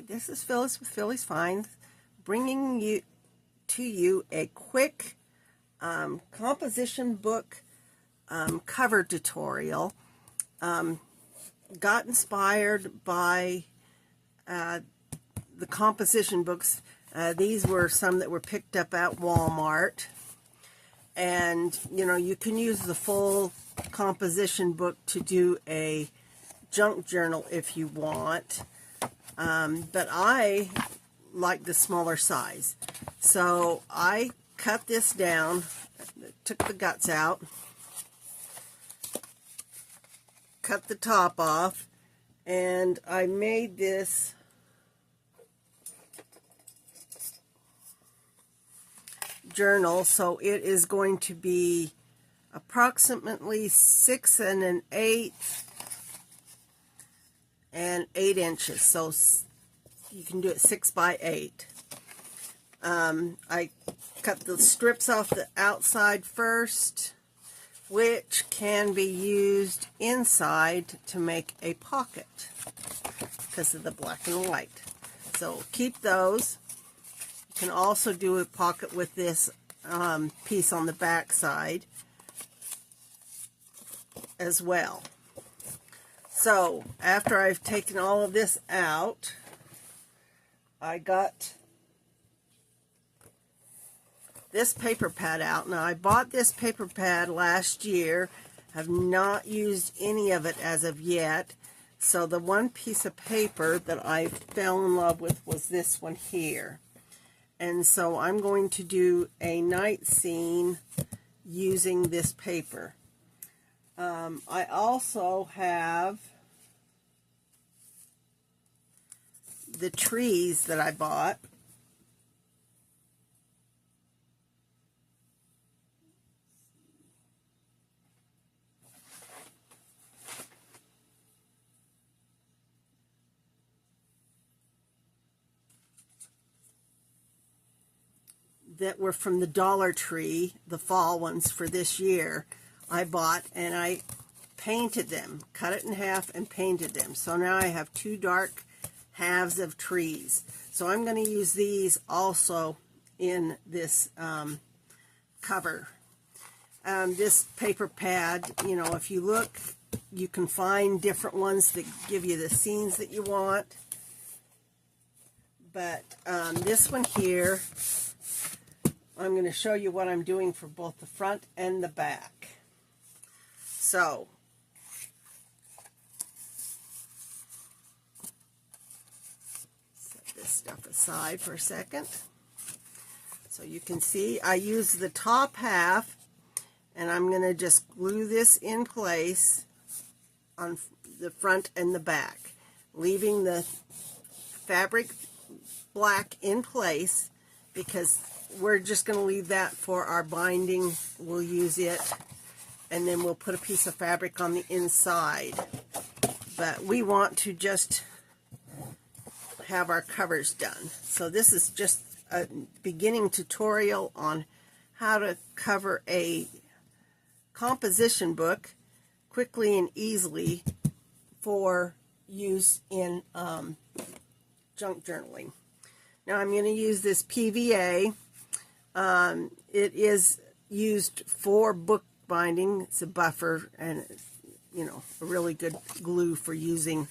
this is Phyllis with Phyllis Finds, bringing you a quick composition book cover tutorial. Got inspired by the composition books. These were some that were picked up at Walmart, and you can use the full composition book to do a junk journal if you want. But I like the smaller size. So I cut this down, took the guts out, cut the top off, and I made this journal. So it is going to be approximately 6 1/8 and 8 inches, so you can do it 6 by 8. I cut the strips off the outside first, which can be used inside to make a pocket because of the black and white. So keep those. You can also do a pocket with this piece on the back side as well. So after I've taken all of this out, I got this paper pad out. Now I bought this paper pad last year, have not used any of it as of yet. So the one piece of paper that I fell in love with was this one here. And so I'm going to do a night scene using this paper. I also have the trees that I bought. That were from the Dollar Tree, the fall ones for this year. I bought, and I painted them, cut it in half and painted them. So now I have two dark halves of trees. So I'm going to use these also in this cover. This paper pad, if you look, you can find different ones that give you the scenes that you want. But this one here, I'm going to show you what I'm doing for both the front and the back. So, set this stuff aside for a second. So you can see I use the top half, and I'm going to just glue this in place on the front and the back, leaving the fabric black in place because we're just going to leave that for our binding. We'll use it, and then we'll put a piece of fabric on the inside. But we want to just have our covers done. So this is just a beginning tutorial on how to cover a composition book quickly and easily for use in junk journaling. Now I'm going to use this PVA. It is used for book binding. It's a buffer, and a really good glue for using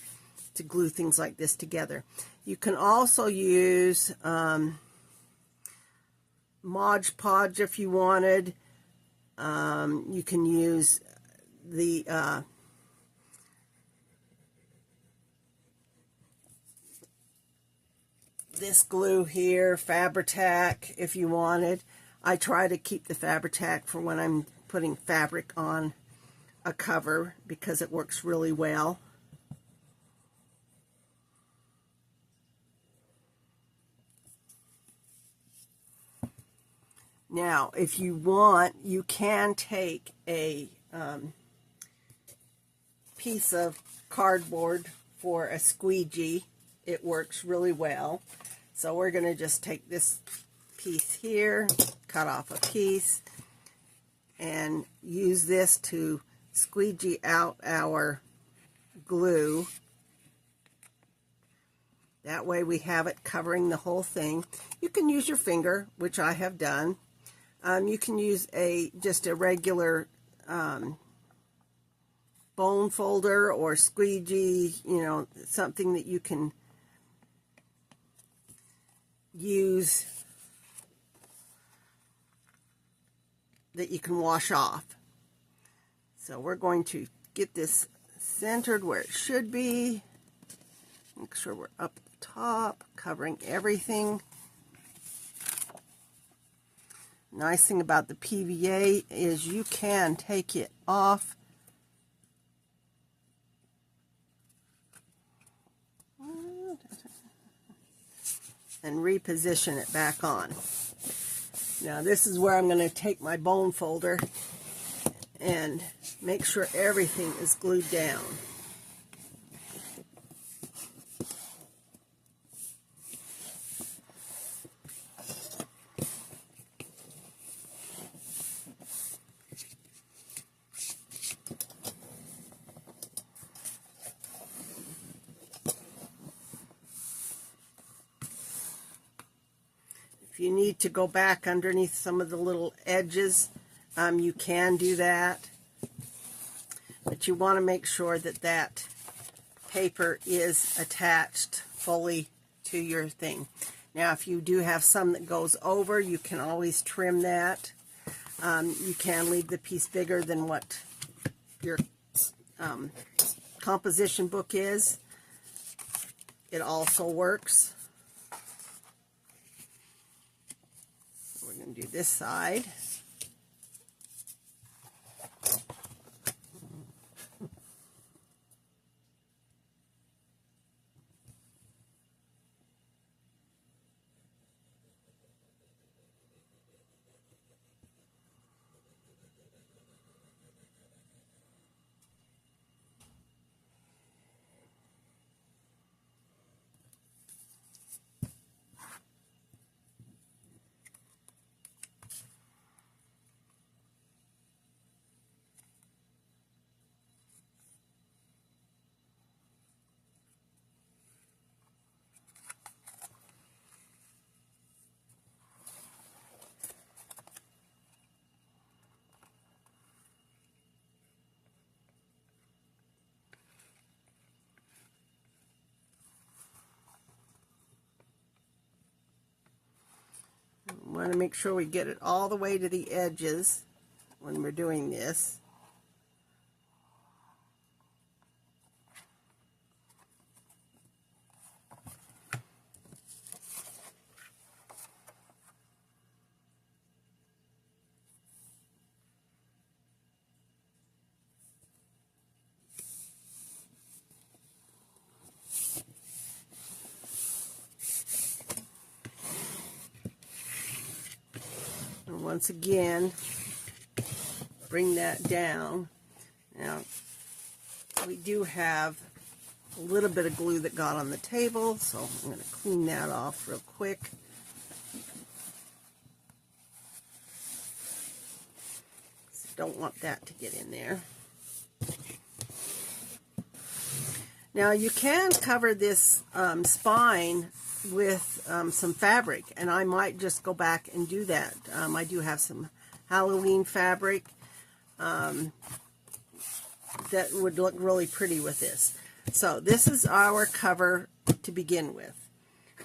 to glue things like this together. You can also use Mod Podge if you wanted. You can use the this glue here, Fabri-Tac, if you wanted. I try to keep the Fabri-Tac for when I'm putting fabric on a cover because it works really well. Now, if you want, you can take a piece of cardboard for a squeegee. It works really well. So we're going to just take this piece here, cut off a piece, and use this to squeegee out our glue That way we have it covering the whole thing. You can use your finger, which I have done. You can use just a regular bone folder or squeegee, you know, something that you can use that you can wash off. So we're going to get this centered where it should be. Make sure we're up at the top, covering everything. Nice thing about the PVA is you can take it off and reposition it back on. Now this is where I'm going to take my bone folder and make sure everything is glued down. If you need to go back underneath some of the little edges, you can do that. But you want to make sure that that paper is attached fully to your thing. Now, if you do have some that goes over, you can always trim that. You can leave the piece bigger than what your composition book is. It also works. We're going to do this side. We want to make sure we get it all the way to the edges when we're doing this. And once again, bring that down. Now, we do have a little bit of glue that got on the table, so I'm going to clean that off real quick. So don't want that to get in there. Now, you can cover this spine with some fabric, and I might just go back and do that. I do have some Halloween fabric that would look really pretty with this. So this is our cover to begin with.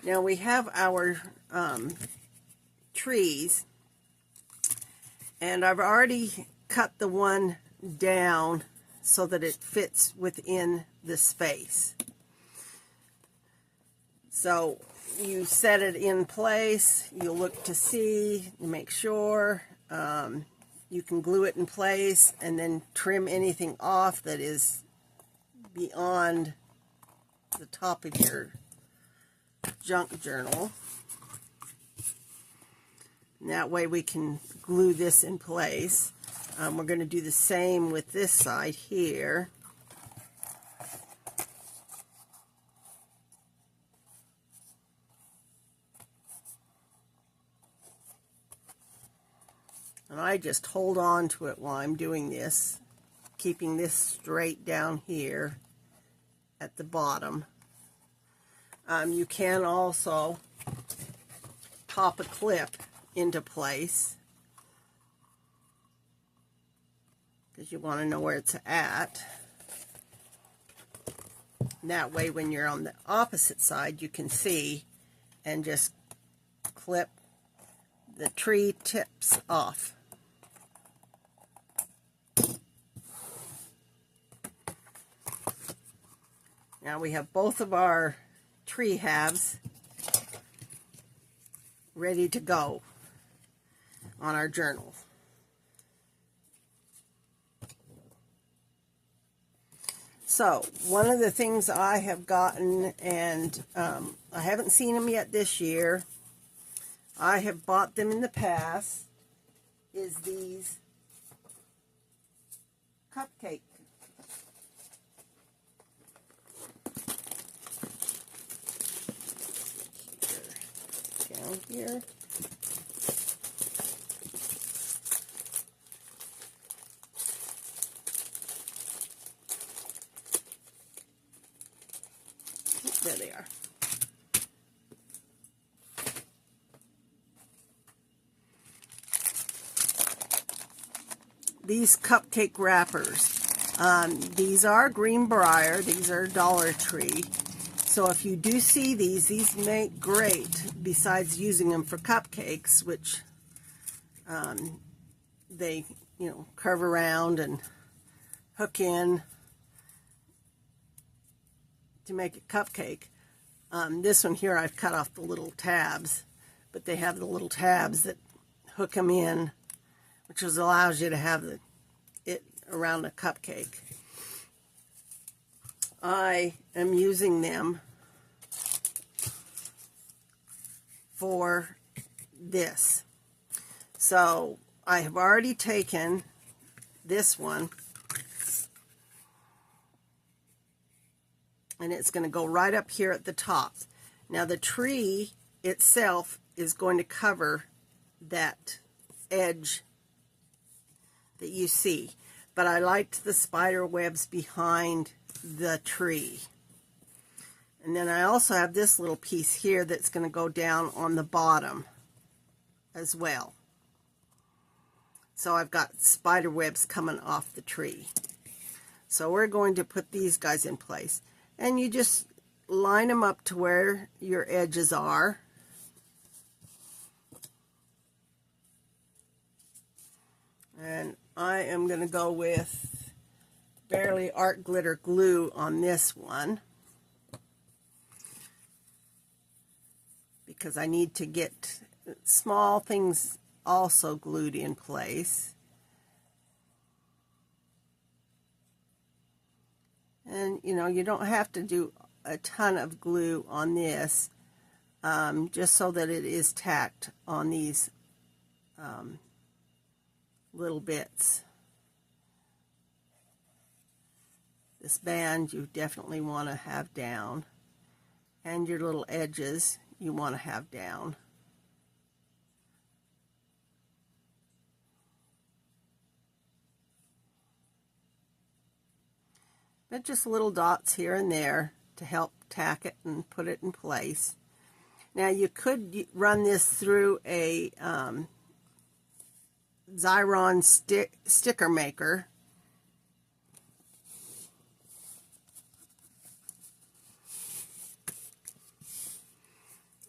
Now we have our trees, and I've already cut the one down so that it fits within the space. So you set it in place, you look to see, you make sure, you can glue it in place and then trim anything off that is beyond the top of your junk journal. And that way we can glue this in place. We're going to do the same with this side here. And I just hold on to it while I'm doing this, keeping this straight down here at the bottom. You can also pop a clip into place because you want to know where it's at. And that way when you're on the opposite side you can see and just clip the tree tips off. Now we have both of our tree halves ready to go on our journal. So one of the things I have gotten, and I haven't seen them yet this year, I have bought them in the past, is these cupcake. Down here. There they are. These cupcake wrappers. These are Greenbrier. These are Dollar Tree. So if you do see these make great, besides using them for cupcakes, which they, curve around and hook in to make a cupcake. This one here I've cut off the little tabs, but they have the little tabs that hook them in, which allows you to have it around a cupcake. I am using them for this. So I have already taken this one, and it's going to go right up here at the top. Now the tree itself is going to cover that edge that you see, but I liked the spider webs behind the tree. And then I also have this little piece here that's going to go down on the bottom as well. So I've got spider webs coming off the tree. So we're going to put these guys in place. And you just line them up to where your edges are. And I am going to go with Barely Art Glitter Glue on this one, because I need to get small things also glued in place. And you don't have to do a ton of glue on this, just so that it is tacked on these little bits. This band you definitely want to have down, and your little edges you want to have down. But just little dots here and there to help tack it and put it in place. Now you could run this through a Xyron sticker maker.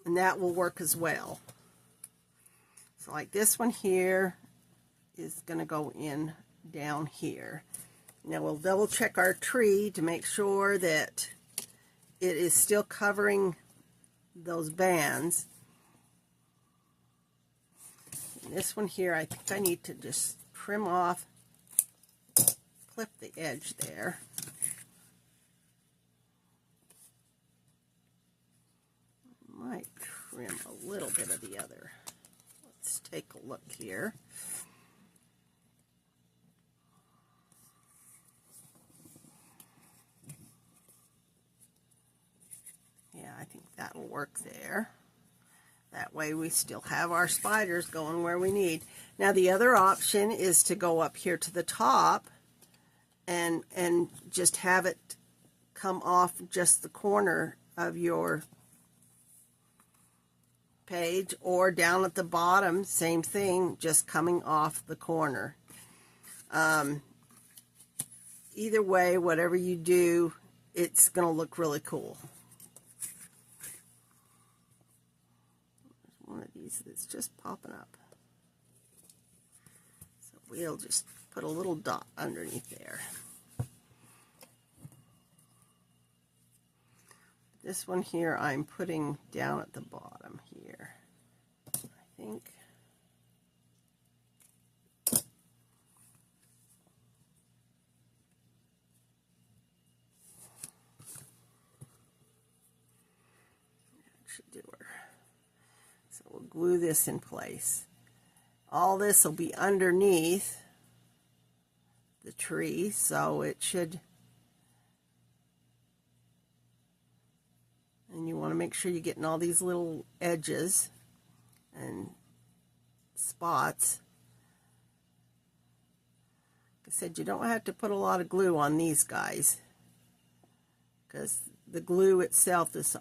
And that will work as well. So like this one here is going to go in down here. Now we'll double check our tree to make sure that it is still covering those bands. And this one here, I think I need to just trim off, clip the edge there. Might trim a little bit of the other. Let's take a look here. Yeah, I think that'll work there. That way we still have our spiders going where we need. Now the other option is to go up here to the top and just have it come off just the corner of your page, or down at the bottom, same thing, just coming off the corner. Either way, whatever you do, it's going to look really cool. There's one of these that's just popping up. So we'll just put a little dot underneath there. This one here I'm putting down at the bottom here, I think. Should do her. So we'll glue this in place. All this will be underneath the tree, so it should, and you want to make sure you're getting all these little edges and spots. Like I said, you don't have to put a lot of glue on these guys, because the glue itself, this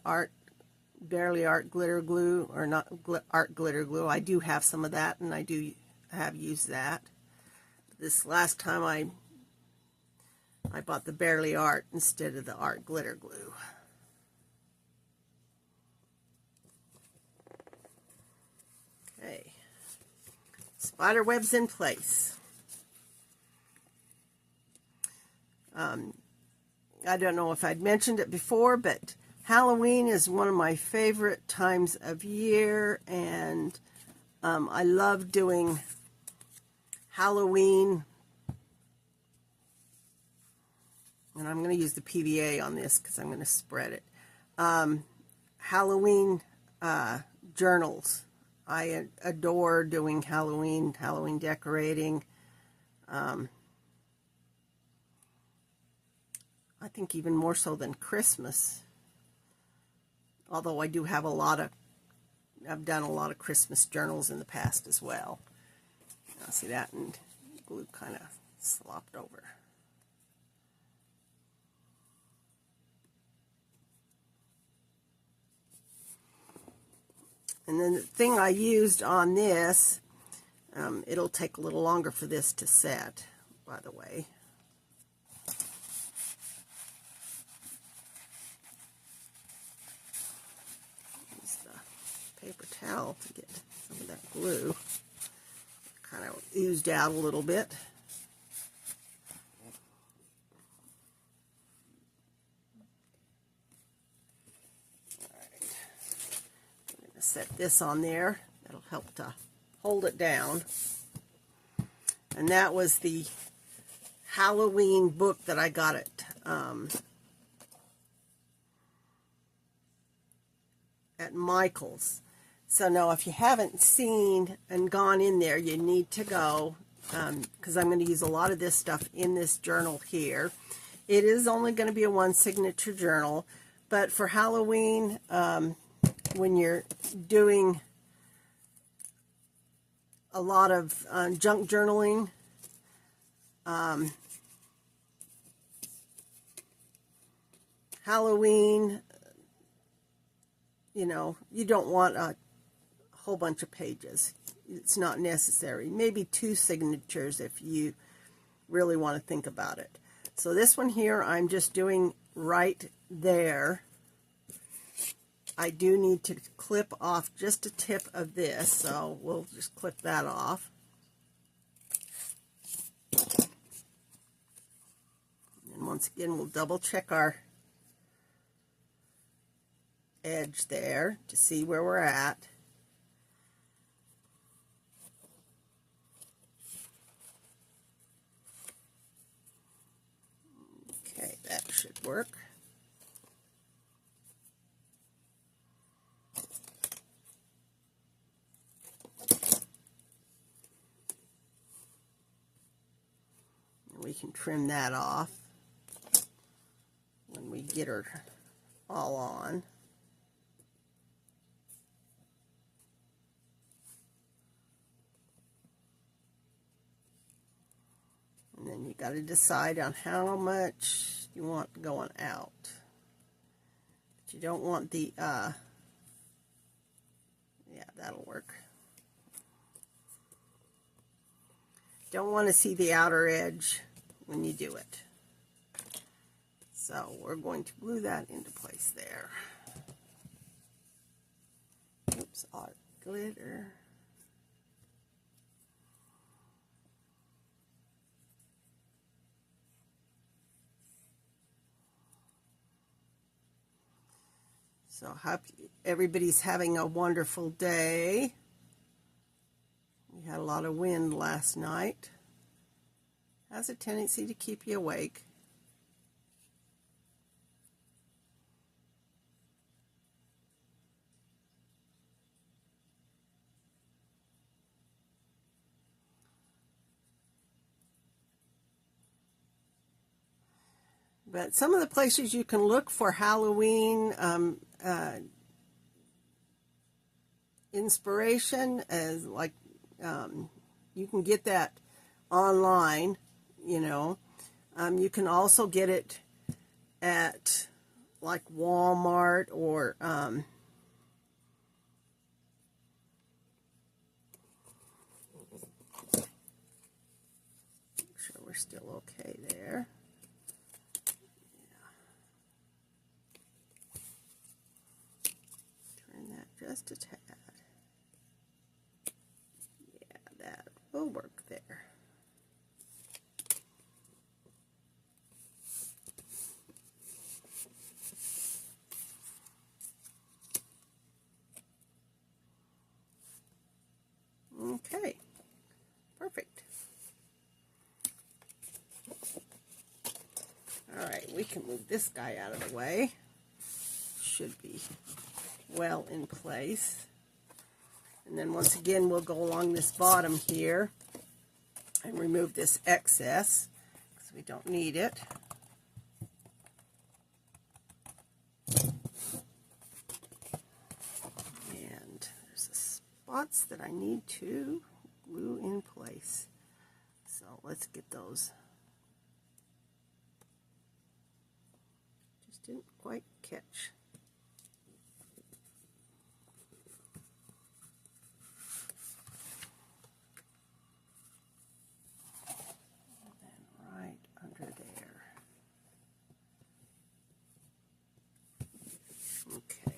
barely art glitter glue, or not art glitter glue. I do have some of that, and I do have used that. This last time I bought the barely art instead of the art glitter glue. Okay, spider webs in place. I don't know if I'd mentioned it before, but Halloween is one of my favorite times of year, and I love doing Halloween, and I'm going to use the PVA on this because I'm going to spread it. Halloween journals. I adore doing Halloween decorating. I think even more so than Christmas. Although I do have I've done a lot of Christmas journals in the past as well. Now see that, and glue kind of slopped over. And then the thing I used on this, it'll take a little longer for this to set, by the way. Paper towel to get some of that glue. Kind of oozed out a little bit. Alright. I'm going to set this on there. That'll help to hold it down. And that was the Halloween book that I got at Michael's. So now if you haven't seen and gone in there, you need to go, because I'm going to use a lot of this stuff in this journal here. It is only going to be a one signature journal, but for Halloween, when you're doing a lot of junk journaling, Halloween, you know, you don't want a whole bunch of pages. It's not necessary. Maybe 2 signatures if you really want to think about it. So this one here, I'm just doing right there. I do need to clip off just a tip of this, so we'll just clip that off. And once again, we'll double check our edge there to see where we're at. Okay, that should work. And we can trim that off when we get her all on. And then you got to decide on how much you want going out. But you don't want the Yeah, that'll work. Don't want to see the outer edge when you do it. So we're going to glue that into place there. Oops, our glitter. So hope everybody's having a wonderful day. We had a lot of wind last night. Has a tendency to keep you awake. But some of the places you can look for Halloween inspiration is like you can get that online, you know. You can also get it at like Walmart or make sure we're still okay there. Just a tad. Yeah, that will work there. Okay, perfect. All right, we can move this guy out of the way. Should be well in place. And then once again we'll go along this bottom here and remove this excess because we don't need it. And there's the spots that I need to glue in place. So let's get those. Just didn't quite catch. Okay.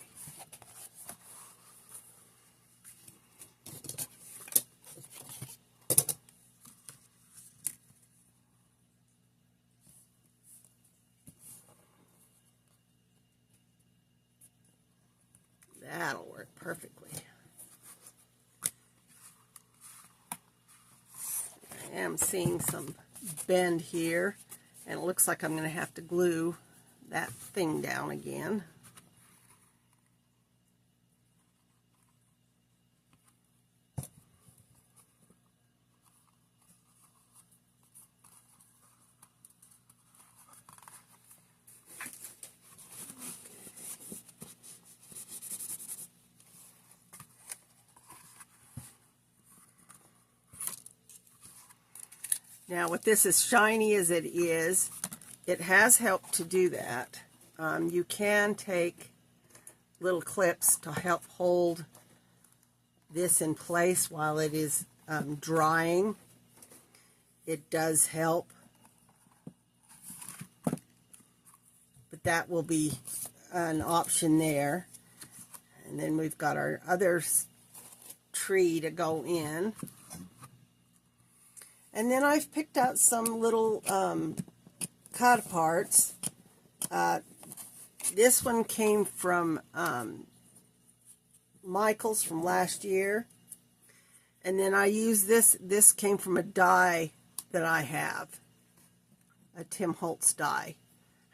That'll work perfectly. I am seeing some bend here, and it looks like I'm going to have to glue that thing down again. Now, with this as shiny as it is, it has helped to do that. You can take little clips to help hold this in place while it is drying. It does help. But that will be an option there. And then we've got our other tree to go in. And then I've picked out some little cut parts. This one came from Michael's from last year. And then I use this. This came from a die that I have. A Tim Holtz die.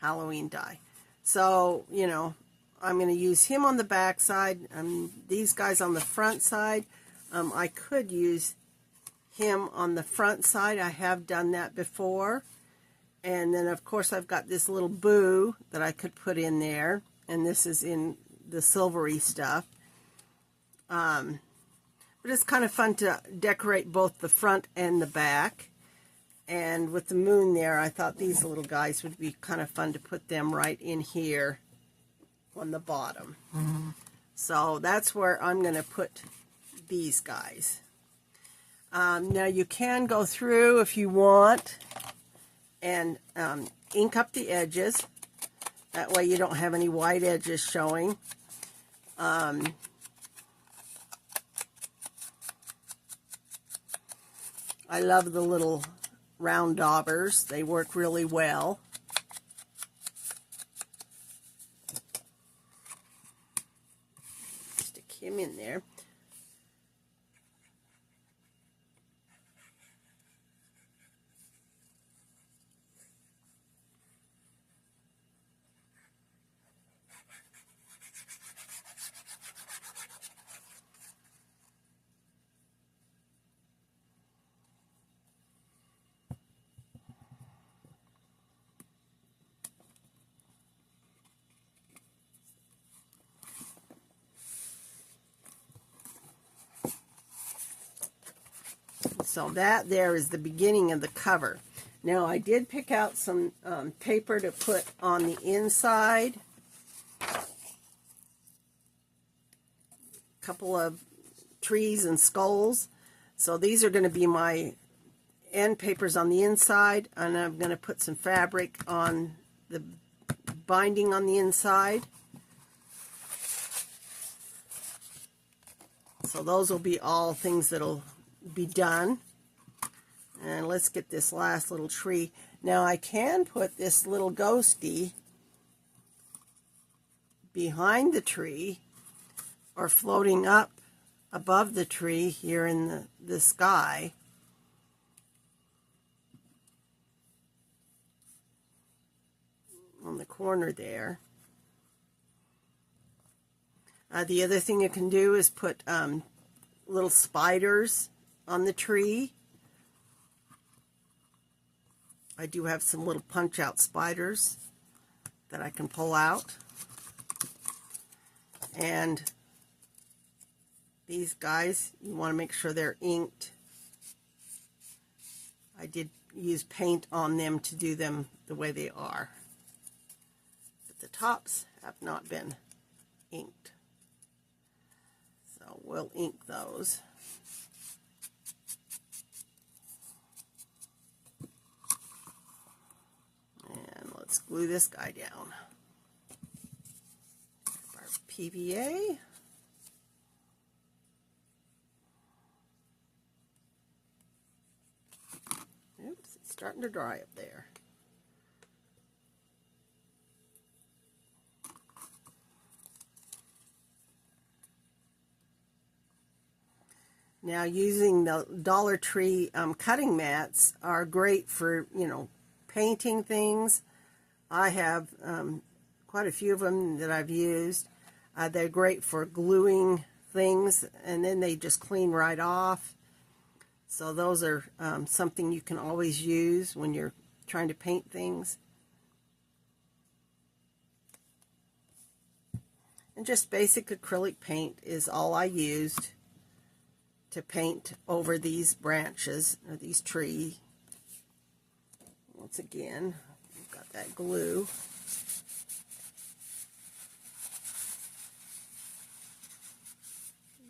Halloween die. So, you know, I'm going to use him on the back side. These guys on the front side. I could use him on the front side. I have done that before. And then of course I've got this little boo that I could put in there, and this is in the silvery stuff. But it's kind of fun to decorate both the front and the back. And with the moon there, I thought these little guys would be kind of fun to put them right in here on the bottom. So that's where I'm going to put these guys. Now you can go through if you want and ink up the edges. That way you don't have any white edges showing. I love the little round daubers. They work really well. Stick him in there. So that there is the beginning of the cover. Now I did pick out some paper to put on the inside. A couple of trees and skulls. So these are going to be my end papers on the inside, and I'm going to put some fabric on the binding on the inside. So those will be all things that'll be done. And let's get this last little tree. Now I can put this little ghosty behind the tree or floating up above the tree here in the sky. On the corner there. The other thing you can do is put little spiders on the tree. I do have some little punch-out spiders that I can pull out. And these guys, you want to make sure they're inked. I did use paint on them to do them the way they are. But the tops have not been inked. So we'll ink those. And let's glue this guy down. Our PVA. Oops, it's starting to dry up there. Now using the Dollar Tree cutting mats are great for, painting things. I have quite a few of them that I've used. They're great for gluing things, and then they just clean right off. So those are something you can always use when you're trying to paint things. And just basic acrylic paint is all I used to paint over these branches or these trees. Once again, we've got that glue.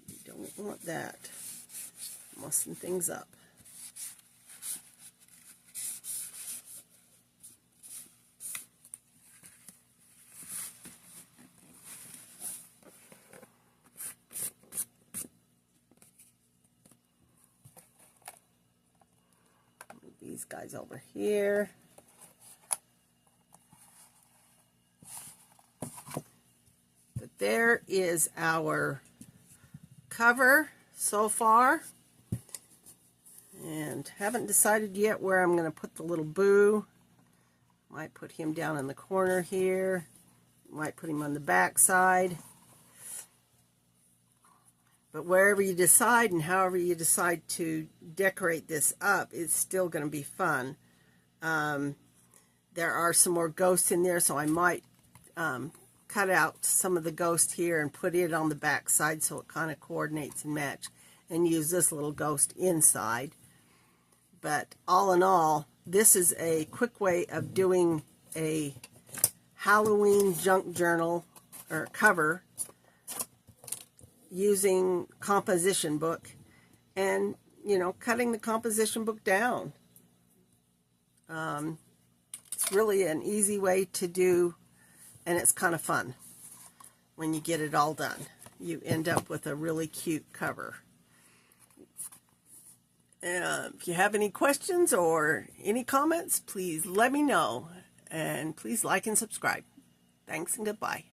You don't want that mussing things up. These guys over here. But there is our cover so far. And haven't decided yet where I'm going to put the little boo. Might put him down in the corner here. Might put him on the back side. But wherever you decide and however you decide to decorate this up, it's still going to be fun. There are some more ghosts in there, so I might cut out some of the ghost here and put it on the back side so it kind of coordinates and match, and use this little ghost inside. But all in all, this is a quick way of doing a Halloween junk journal or cover using composition book and, cutting the composition book down. It's really an easy way to do, and it's kind of fun when you get it all done. You end up with a really cute cover. If you have any questions or any comments, please let me know. And please like and subscribe. Thanks and goodbye.